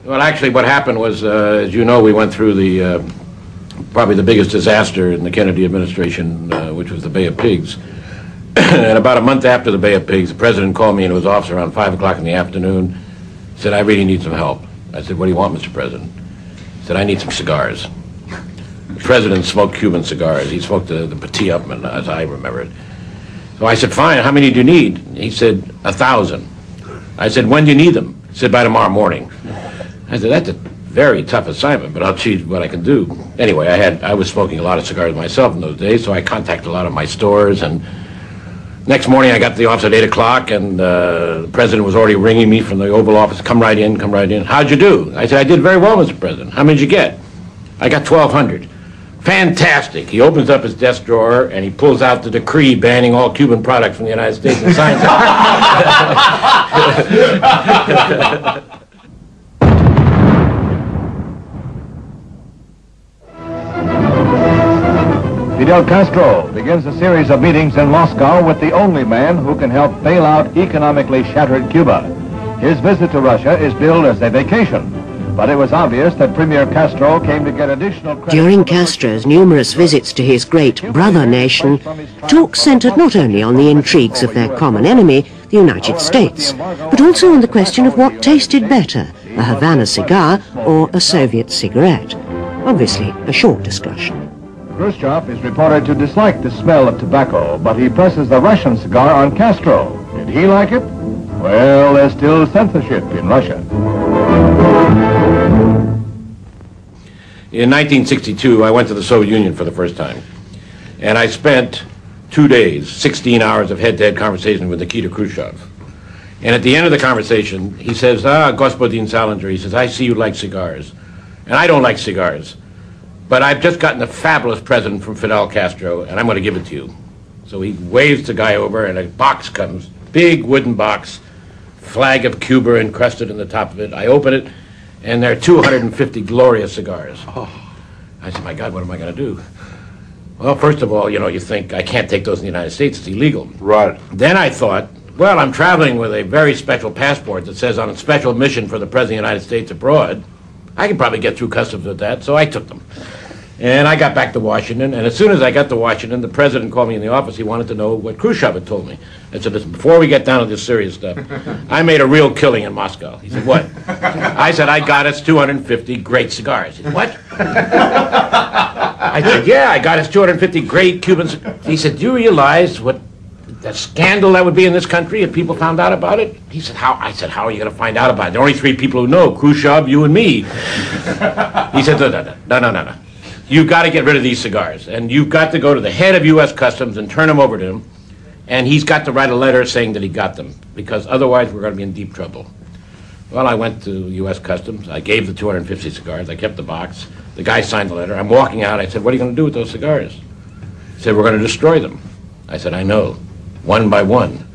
Well, actually, what happened was, as you know, we went through the probably the biggest disaster in the Kennedy administration, which was the Bay of Pigs. And about a month after the Bay of Pigs, the president called me into his office around 5 o'clock in the afternoon, said, "I really need some help." I said, "What do you want, Mr. President?" He said, "I need some cigars." The president smoked Cuban cigars. He smoked the Petit Upman, as I remember it. So I said, "Fine, how many do you need?" He said, 1,000. I said, "When do you need them?" He said, "By tomorrow morning." I said, "That's a very tough assignment, but I'll see what I can do." Anyway, I was smoking a lot of cigars myself in those days, so I contacted a lot of my stores, and next morning I got to the office at 8 o'clock, and the president was already ringing me from the Oval Office, "Come right in, come right in." "How'd you do?" I said, "I did very well, Mr. President." "How many did you get?" "I got 1,200. "Fantastic." He opens up his desk drawer, and he pulls out the decree banning all Cuban products from the United States and signs it. Fidel Castro begins a series of meetings in Moscow with the only man who can help bail out economically shattered Cuba. His visit to Russia is billed as a vacation, but it was obvious that Premier Castro came to get additional credit. During Castro's numerous visits to his great brother nation, talk centered not only on the intrigues of their common enemy, the United States, but also on the question of what tasted better, a Havana cigar or a Soviet cigarette. Obviously, a short discussion. Khrushchev is reported to dislike the smell of tobacco, but he presses the Russian cigar on Castro. Did he like it? Well, there's still censorship in Russia. In 1962, I went to the Soviet Union for the first time, and I spent 2 days, 16 hours of head-to-head conversation with Nikita Khrushchev. And at the end of the conversation, he says, "Господин Salinger," he says, "I see you like cigars, and I don't like cigars. But I've just gotten a fabulous present from Fidel Castro, and I'm going to give it to you." So he waves the guy over, and a box comes, big wooden box, flag of Cuba encrusted in the top of it. I open it, and there are 250 glorious cigars. Oh. I said, "My God, what am I going to do?" Well, first of all, you think, I can't take those in the United States. It's illegal. Right. Then I thought, well, I'm traveling with a very special passport that says on a special mission for the President of the United States abroad. I could probably get through customs with that, so I took them. And I got back to Washington, and as soon as I got to Washington, the president called me in the office. He wanted to know what Khrushchev had told me. I said, "Listen, before we get down to this serious stuff, I made a real killing in Moscow." He said, "What?" I said, "I got us 250 great cigars." He said, "What?" I said, "Yeah, I got us 250 great Cuban cigars." He said, "Do you realize what the scandal that would be in this country if people found out about it?" He said, "How?" I said, "How are you going to find out about it? There are only 3 people who know, Khrushchev, you, and me." He said, No. You've got to get rid of these cigars, and you've got to go to the head of U.S. Customs and turn them over to him, and he's got to write a letter saying that he got them, because otherwise we're going to be in deep trouble." Well, I went to U.S. Customs. I gave the 250 cigars. I kept the box. The guy signed the letter. I'm walking out. I said, "What are you going to do with those cigars?" He said, "We're going to destroy them." I said, "I know, one by one."